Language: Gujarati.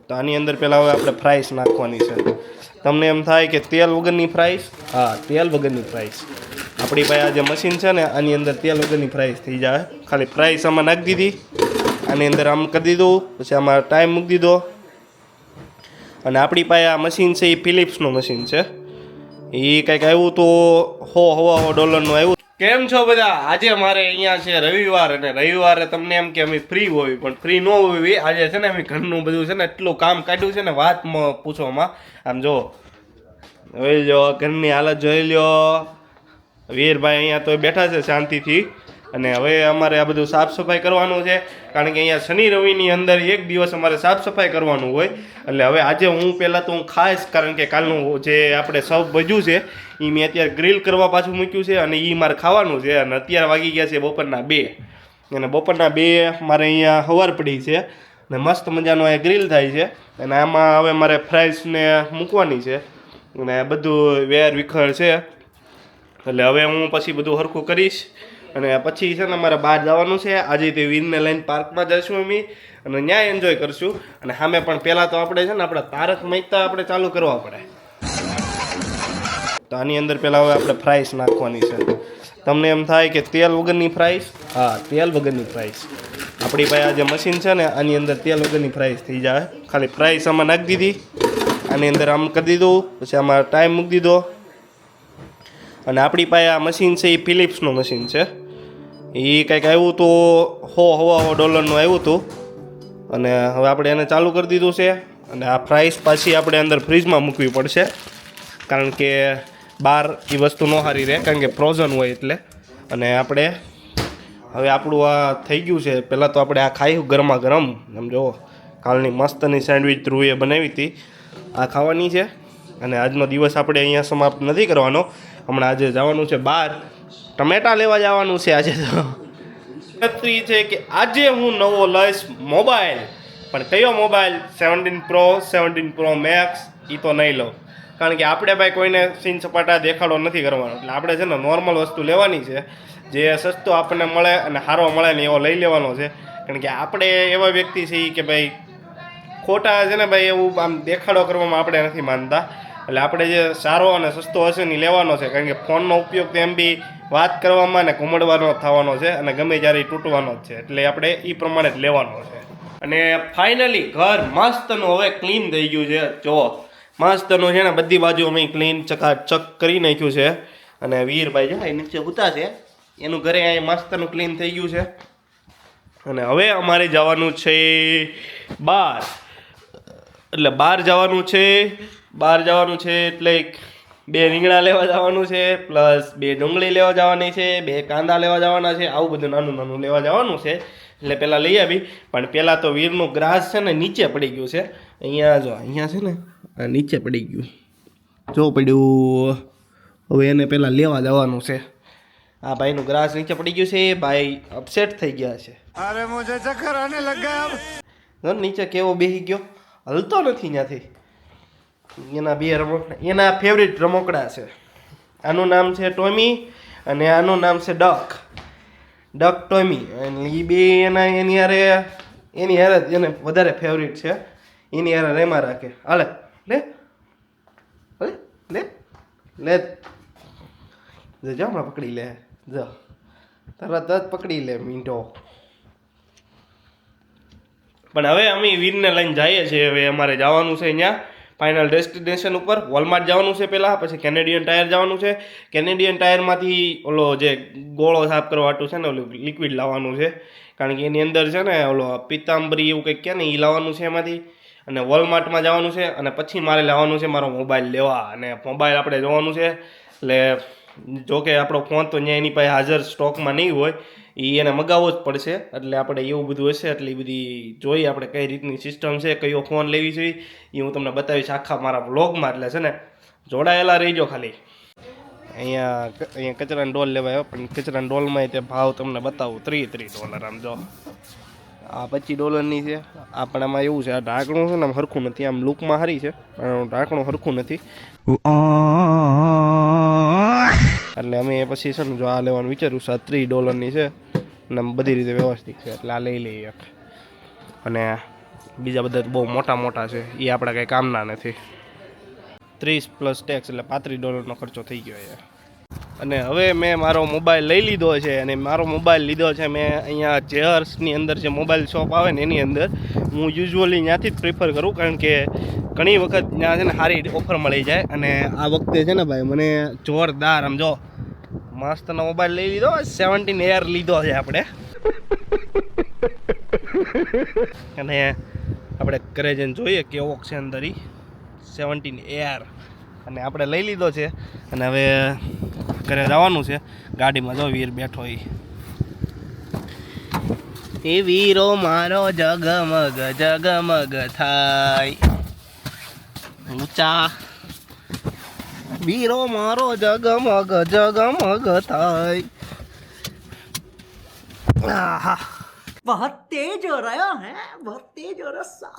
તો આની અંદર પહેલાં હવે આપણે ફ્રાઈસ નાખવાની છે. તમને એમ થાય કે તેલ વગરની ફ્રાઈસ? હા, તેલ વગરની ફ્રાઈસ. આપણી પાસે આ જે મશીન છે ને આની અંદર તેલ વગરની ફ્રાઈસ થઈ જાય. ખાલી ફ્રાઈસ આમાં નાખી દીધી, આની અંદર આમ કરી દીધું, પછી આમાં ટાઈમ મૂકી દીધો. અને આપણી પાસે આ મશીન છે એ ફિલિપ્સનું મશીન છે. એ કંઈક આવ્યું તો $100 આવ્યું. કેમ છો બધા? આજે મારે અહીંયા છે રવિવાર, અને રવિવારે તમને એમ કે અમે ફ્રી હોવી, પણ ફ્રી ન હોવી. આજે છે ને અમે ઘરનું બધું છે ને એટલું કામ કાઢ્યું છે ને વાત પૂછવામાં. આમ જો જોઈ લો, ઘરની હાલત જોઈ લો. વીરભાઈ અહીંયા તો બેઠા છે શાંતિથી, અને હવે અમારે આ બધું સાફ સફાઈ કરવાનું છે. કારણ કે અહીંયા શનિ રવિની અંદર એક દિવસ અમારે સાફ સફાઈ કરવાનું હોય. એટલે હવે આજે હું પહેલાં તો હું ખાસ, કારણ કે કાલનું જે આપણે સૌ બજ્યું છે એ મેં અત્યારે ગ્રીલ કરવા પાછું મૂક્યું છે, અને એ મારે ખાવાનું છે. અને અત્યારે વાગી ગયા છે બપોરના 2, અને બપોરના 2 મારે અહીંયા હવાર પડી છે, અને મસ્ત મજાનો અહીંયા ગ્રીલ થાય છે. અને આમાં હવે મારે ફ્રાઈસને મૂકવાની છે, અને બધું વેર વિખર છે. એટલે હવે હું પછી બધું સરખું કરીશ, અને પછી છે ને અમારે બહાર જવાનું છે. આજે તે વીરને લઈને પાર્કમાં જઈશું અમે, અને ત્યાં એન્જોય કરશું. અને સામે પણ પહેલાં તો આપણે છે ને આપણા તારક મહેતા આપણે ચાલુ કરવા પડે. તો આની અંદર પહેલાં હવે આપણે ફ્રાઈસ નાખવાની છે. તમને એમ થાય કે તેલ વગરની ફ્રાઈસ? હા, તેલ વગરની ફ્રાઈસ. આપણી પાસે આ જે મશીન છે ને આની અંદર તેલ વગરની ફ્રાઈસ થઈ જાય. ખાલી ફ્રાઈસ આમાં નાખી દીધી, આની અંદર આમ કરી દીધું, પછી આમાં ટાઈમ મૂકી દીધો. અને આપણી પાસે આ મશીન છે એ ફિલિપ્સનું મશીન છે. એ કંઈક આવ્યું તો $100 આવ્યું હતું, અને હવે આપણે એને ચાલુ કરી દીધું છે. અને આ ફ્રાઈસ પાછી આપણે અંદર ફ્રીજમાં મૂકવી પડશે, કારણ કે બહાર એ વસ્તુ ન સારી રહે, કારણ કે ફ્રોઝન હોય એટલે. અને આપણે હવે આપણું આ થઈ ગયું છે. પહેલાં તો આપણે આ ખાઈ ગરમા ગરમ. આમ જુઓ, કાલની મસ્તની સેન્ડવિચ ધ્રુવે બનાવી હતી, આ ખાવાની છે. અને આજનો દિવસ આપણે અહીંયા સમાપ્ત નથી કરવાનો. હમણાં આજે જવાનું છે બહાર, ટમેટા લેવા જવાનું છે આજે. તો એ છે કે આજે હું નવો લઈશ મોબાઈલ. પણ કયો મોબાઈલ? 17 Pro, 17 Pro Max. એ તો નહીં લઉં, કારણ કે આપણે ભાઈ કોઈને સીન સપાટા દેખાડો નથી કરવાનો. એટલે આપણે છે ને નોર્મલ વસ્તુ લેવાની છે, જે સસ્તો આપણને મળે અને સારો મળે ને એવો લઈ લેવાનો છે. કારણ કે આપણે એવા વ્યક્તિ છીએ કે ભાઈ ખોટા છે ને ભાઈ એવું આમ દેખાડો કરવામાં આપણે નથી માનતા. એટલે આપણે જે સારો અને સસ્તો હશે ને લેવાનો છે, કારણ કે ફોનનો ઉપયોગ તો એમ બી વાત કરવામાં ને ઘુમડવાનો થવાનો છે, અને ગમે ત્યારે તૂટવાનો જ છે. એટલે આપણે એ પ્રમાણે જ લેવાનો છે. અને ફાઇનલી ઘર મસ્તનું હવે ક્લીન થઈ ગયું છે. જો મસ્તનું છે ને બધી બાજુ અમે ક્લીન ચકાચક કરી નાખ્યું છે. અને વીરભાઈ છે નીચે ઉતા છે, એનું ઘરે અહીં મસ્તનું ક્લીન થઈ ગયું છે. અને હવે અમારે જવાનું છે બહાર. એટલે બહાર જવાનું છે એટલે 2 રીંગણા લેવા જવાનું છે, પ્લસ 2 ડુંગળી લેવા જવાની છે, 2 કાંદા લેવા જવાના છે. આવું બધું નાનું નાનું લેવા જવાનું છે. એટલે પહેલાં લઈ આવી. પણ પહેલાં તો વીરનું ગ્રાસ છે ને નીચે પડી ગયું છે. અહીંયા જો, અહીંયા છે ને આ નીચે પડી ગયું, જો પડ્યું. હવે એને પહેલાં લેવા જવાનું છે. આ ભાઈનું ગ્રાસ નીચે પડી ગયું છે. ભાઈ અપસેટ થઈ ગયા છે. અરે મુજે ચક્કર આને લગા. નીચે કેવો બેસી ગયો, હલતો નથી ત્યાંથી. એના 2 રમકડા, એના ફેવરિટ રમકડા છે. આનું નામ છે ટોમી, અને આનું નામ છે ડક ટોમી. અને એ બે એની હારે એને વધારે ફેવરિટ છે. એની હારે રેમાં રાખે. હાલે લે લે લે લે જો હમણાં પકડી લે, જો તરત જ પકડી લે મીંટો. પણ હવે અમે વીરને લઈને જઈએ છીએ. હવે અમારે જવાનું છે અહીંયા ફાઇનલ ડેસ્ટિનેશન ઉપર. વોલમાર્ટ જવાનું છે પહેલાં, પછી કેનેડિયન ટાયર જવાનું છે. કેનેડિયન ટાયરમાંથી ઓલો જે ગોળો સાફ કરવા વાટું છે ને ઓલું લિક્વિડ લાવવાનું છે, કારણ કે એની અંદર છે ને ઓલો પિત્તાંબરી એવું કંઈક કહે ને એ લાવવાનું છે એમાંથી. અને વોલમાર્ટમાં જવાનું છે, અને પછી મારે લાવવાનું છે મારો મોબાઈલ લેવા. અને મોબાઈલ આપણે જોવાનું છે. એટલે જોકે આપણો ફોન તો ત્યાં એની પાસે હાજર સ્ટોકમાં નહીં હોય, એ એને મગાવવો જ પડશે. એટલે આપણે એવું બધું હશે, એટલે એ બધી જોઈએ આપણે કઈ રીતની સિસ્ટમ છે, કયો ફોન લેવી જોઈએ એ હું તમને બતાવીશ આખા મારા વ્લોગમાં. એટલે છે ને જોડાયેલા રહીજો ખાલી. અહીંયા કચરાની ડોલ લેવા આવ્યો, પણ કચરાની ડોલમાં તે ભાવ તમને બતાવું $33. આમ જો આ $25 છે. આ પણ આમાં એવું છે, આ ઢાંકણું છે ને આમ સરખું નથી. આમ લુકમાં સારી છે, પણ ઢાંકણું સરખું નથી. એટલે અમે પછી છે ને જો આ લેવાનું વિચાર્યું છે. આ $30 છે, અને બધી રીતે વ્યવસ્થિત છે, એટલે આ લઈ લઈએ. અને બીજા બધા તો બહુ મોટા મોટા છે, એ આપણા કંઈ કામના નથી. 30 પ્લસ ટેક્સ એટલે $35 ખર્ચો થઈ ગયો યાર. અને હવે મેં મારો મોબાઈલ લઈ લીધો છે, અને મારો મોબાઈલ લીધો છે મેં અહીંયા ચેર્સની અંદર જે મોબાઈલ શોપ આવે ને એની અંદર. હું યુઝ્યુઅલી ત્યાંથી જ પ્રિફર કરું, કારણ કે ઘણી વખત ત્યાં છે ને સારી ઓફર મળી જાય. અને આ વખતે છે ને ભાઈ મને જોરદાર આમ જો મસ્તનો મોબાઈલ લઈ લીધો. 17 એર લીધો છે આપણે. અને આપણે ઘરે જઈને જોઈએ કેવો છે અંદર 17 એર. અને આપણે લઈ લીધો છે અને હવે ઘરે જવાનું છે. ગાડીમાં જો વીર બેઠો એ વીરો મારો જગમગ જગમગ થાય ઊંચા વીરો મારો જગમગ જગમગ થાય. बहुत तेज हो रहा है बहुत तेज हो रहा